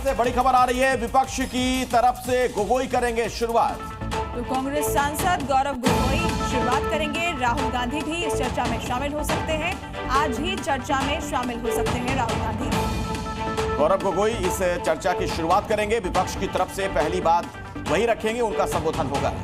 से बड़ी खबर आ रही है, विपक्ष की तरफ से गोगोई करेंगे शुरुआत। तो कांग्रेस सांसद गौरव गोगोई शुरुआत करेंगे। राहुल गांधी भी इस चर्चा में शामिल हो सकते हैं। आज ही चर्चा में शामिल हो सकते हैं राहुल गांधी। गौरव गोगोई इस चर्चा की शुरुआत करेंगे। विपक्ष की तरफ से पहली बात वही रखेंगे, उनका संबोधन होगा।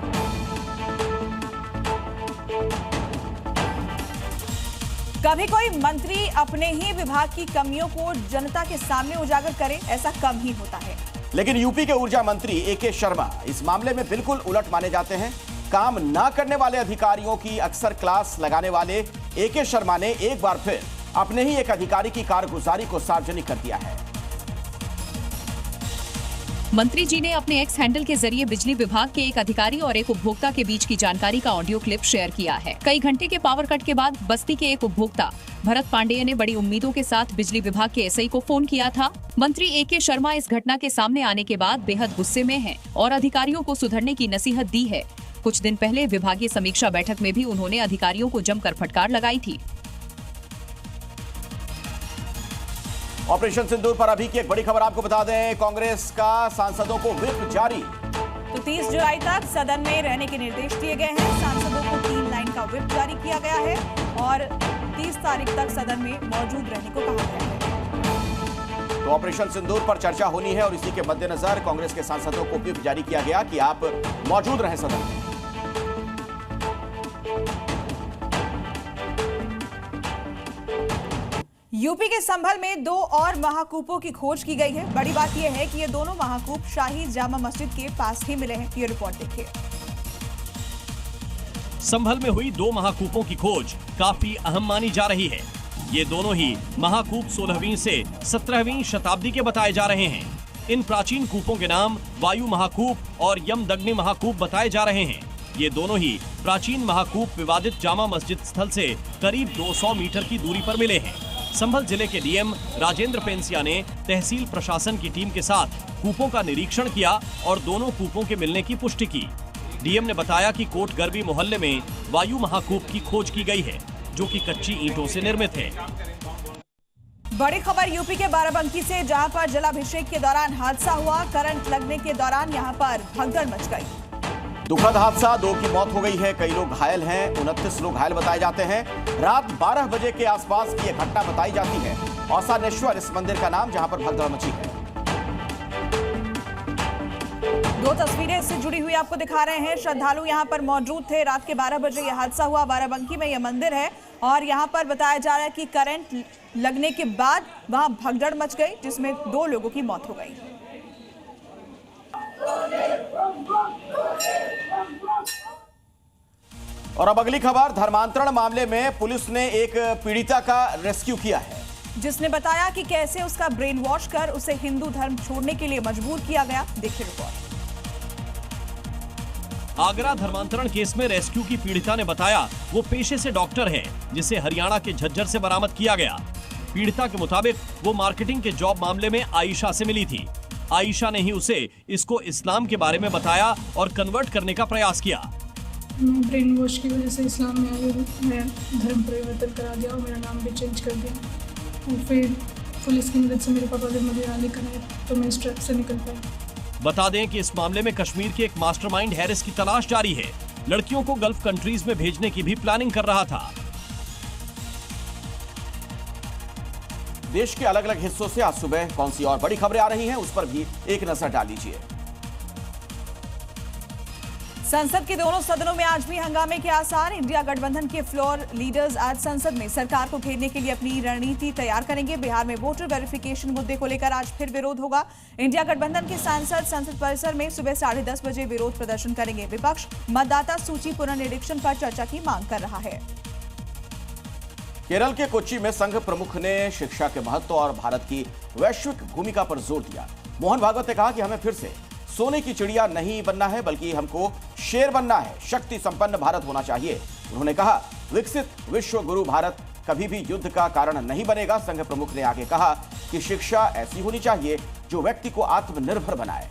कभी कोई मंत्री अपने ही विभाग की कमियों को जनता के सामने उजागर करे, ऐसा कम ही होता है। लेकिन यूपी के ऊर्जा मंत्री एके शर्मा इस मामले में बिल्कुल उलट माने जाते हैं। काम ना करने वाले अधिकारियों की अक्सर क्लास लगाने वाले एके शर्मा ने एक बार फिर अपने ही एक अधिकारी की कारगुजारी को सार्वजनिक कर दिया है। मंत्री जी ने अपने एक्स हैंडल के जरिए बिजली विभाग के एक अधिकारी और एक उपभोक्ता के बीच की जानकारी का ऑडियो क्लिप शेयर किया है। कई घंटे के पावर कट के बाद बस्ती के एक उपभोक्ता भरत पांडेय ने बड़ी उम्मीदों के साथ बिजली विभाग के एसआई को फोन किया था। मंत्री एके शर्मा इस घटना के सामने आने के बाद बेहद गुस्से में हैं और अधिकारियों को सुधरने की नसीहत दी है। कुछ दिन पहले विभागीय समीक्षा बैठक में भी उन्होंने अधिकारियों को जमकर फटकार लगाई थी। ऑपरेशन सिंदूर पर अभी की एक बड़ी खबर आपको बता दें, कांग्रेस का सांसदों को व्हिप जारी। तो 30 जुलाई तक सदन में रहने के निर्देश दिए गए हैं। सांसदों को 3 लाइन का व्हिप जारी किया गया है और 30 तारीख तक सदन में मौजूद रहने को कहा गया है। तो ऑपरेशन सिंदूर पर चर्चा होनी है और इसी के मद्देनजर कांग्रेस के सांसदों को व्हिप जारी किया गया कि आप मौजूद रहें सदन में। यूपी के संभल में 2 और महाकूपों की खोज की गई है। बड़ी बात यह है कि ये दोनों महाकूप शाही जामा मस्जिद के पास ही मिले हैं। ये रिपोर्ट देखिए। संभल में हुई 2 महाकूपों की खोज काफी अहम मानी जा रही है। ये दोनों ही महाकूप 16वीं से 17वीं शताब्दी के बताए जा रहे हैं। इन प्राचीन कूपों के नाम वायु महाकूप और यमदग्नि महाकूप बताए जा रहे हैं। ये दोनों ही प्राचीन महाकूप विवादित जामा मस्जिद स्थल से करीब 200 मीटर की दूरी पर मिले हैं। संभल जिले के डीएम राजेंद्र पेंसिया ने तहसील प्रशासन की टीम के साथ कूपों का निरीक्षण किया और दोनों कूपों के मिलने की पुष्टि की। डीएम ने बताया कि कोटगरबी मोहल्ले में वायु महाकूप की खोज की गई है, जो कि कच्ची ईंटों से निर्मित है। बड़ी खबर यूपी के बाराबंकी से, जहां पर जलाभिषेक के दौरान हादसा हुआ। करंट लगने के दौरान यहां पर भगदड़ मच गई। दुखद हादसा, 2 की मौत हो गई है, कई लोग घायल हैं, 29 लोग घायल बताए जाते हैं। रात 12 बजे के आसपास की यह घटना बताई जाती है। औसानेश्वर इस मंदिर का नाम, जहां पर भगदड़ मची है। 2 तस्वीरें इससे जुड़ी हुई आपको दिखा रहे हैं। श्रद्धालु यहां पर मौजूद थे। रात के 12 बजे यह हादसा हुआ। बाराबंकी में यह मंदिर है और यहां पर बताया जा रहा है कि करंट लगने के बाद वहां भगदड़ मच गई, जिसमें 2 लोगों की मौत हो गई। और अब अगली खबर, धर्मांतरण मामले में पुलिस ने एक पीड़िता का रेस्क्यू किया है, जिसने बताया कि कैसे उसका ब्रेन वॉश कर उसे हिंदू धर्म छोड़ने के लिए मजबूर किया गया। देखिए रिपोर्ट। आगरा धर्मांतरण केस में रेस्क्यू की पीड़िता ने बताया वो पेशे से डॉक्टर है, जिसे हरियाणा के झज्जर से बरामद किया गया। पीड़िता के मुताबिक वो मार्केटिंग के जॉब मामले में आयशा से मिली थी। आयशा ने ही उसे इसको इस्लाम के बारे में बताया और कन्वर्ट करने का प्रयास किया। मैं ब्रेन वॉश की वजह से इस्लाम में आई हूँ। मैं धर्म परिवर्तन करा दिया और मेरा नाम भी चेंज कर दिया और फिर पुलिस की मदद से मेरे पापा जब मुझे यहाँ लेकर आए तो मैं इस ट्रैप से निकल पाई। बता दें कि इस मामले में कश्मीर के एक मास्टरमाइंड हैरिस की तलाश जारी है। लड़कियों को गल्फ कंट्रीज में भेजने की भी प्लानिंग कर रहा था। देश के अलग अलग हिस्सों से आज सुबह कौन सी और बड़ी खबरें आ रही हैं, उस पर भी एक नजर डाल लीजिए। संसद के दोनों सदनों में आज भी हंगामे के आसार। इंडिया गठबंधन के फ्लोर लीडर्स आज संसद में सरकार को घेरने के लिए अपनी रणनीति तैयार करेंगे। बिहार में वोटर वेरिफिकेशन मुद्दे को लेकर आज फिर विरोध होगा। इंडिया गठबंधन के सांसद संसद परिसर में सुबह 10:30 बजे विरोध प्रदर्शन करेंगे। विपक्ष मतदाता सूची पुनर्निरीक्षण पर चर्चा की मांग कर रहा है। केरल के कोच्चि में संघ प्रमुख ने शिक्षा के महत्व और भारत की वैश्विक भूमिका पर जोर दिया। मोहन भागवत ने कहा कि हमें फिर से सोने की चिड़िया नहीं बनना है, बल्कि हमको शेर बनना है। शक्ति संपन्न भारत होना चाहिए। उन्होंने कहा, विकसित विश्व गुरु भारत कभी भी युद्ध का कारण नहीं बनेगा। संघ प्रमुख ने आगे कहा कि शिक्षा ऐसी होनी चाहिए जो व्यक्ति को आत्मनिर्भर बनाए।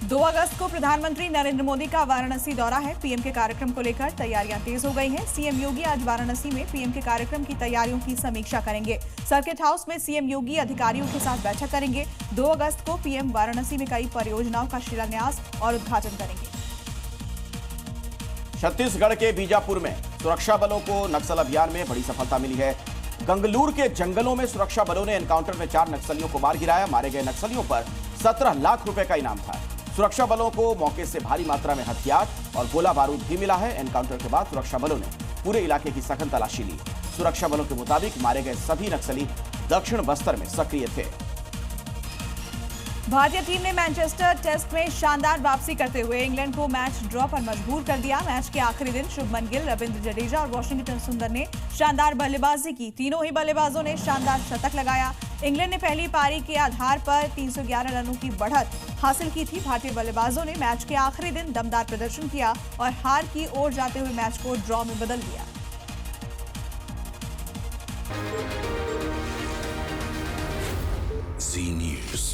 2 अगस्त को प्रधानमंत्री नरेंद्र मोदी का वाराणसी दौरा है। पीएम के कार्यक्रम को लेकर तैयारियां तेज हो गई हैं। सीएम योगी आज वाराणसी में पीएम के कार्यक्रम की तैयारियों की समीक्षा करेंगे। सर्किट हाउस में सीएम योगी अधिकारियों के साथ बैठक करेंगे। 2 अगस्त को पीएम वाराणसी में कई परियोजनाओं का शिलान्यास और उद्घाटन करेंगे। छत्तीसगढ़ के बीजापुर में सुरक्षा बलों को नक्सल अभियान में बड़ी सफलता मिली है। गंगलूर के जंगलों में सुरक्षा बलों ने एनकाउंटर में 4 नक्सलियों को मार गिराया। मारे गए नक्सलियों पर 17 लाख रुपए का इनाम था। सुरक्षा बलों को मौके से भारी मात्रा में हथियार और गोला बारूद भी मिला है। एनकाउंटर के बाद सुरक्षा बलों ने पूरे इलाके की सघन तलाशी ली। सुरक्षा बलों के मुताबिक मारे गए सभी नक्सली दक्षिण बस्तर में सक्रिय थे। भारतीय टीम ने मैनचेस्टर टेस्ट में शानदार वापसी करते हुए इंग्लैंड को मैच ड्रॉ पर मजबूर कर दिया। मैच के आखिरी दिन शुभमन गिल, रविंद्र जडेजा और वाशिंगटन सुंदर ने शानदार बल्लेबाजी की। तीनों ही बल्लेबाजों ने शानदार शतक लगाया। इंग्लैंड ने पहली पारी के आधार पर 311 रनों की बढ़त हासिल की थी। भारतीय बल्लेबाजों ने मैच के आखिरी दिन दमदार प्रदर्शन किया और हार की ओर जाते हुए मैच को ड्रॉ में बदल दिया। Zee News.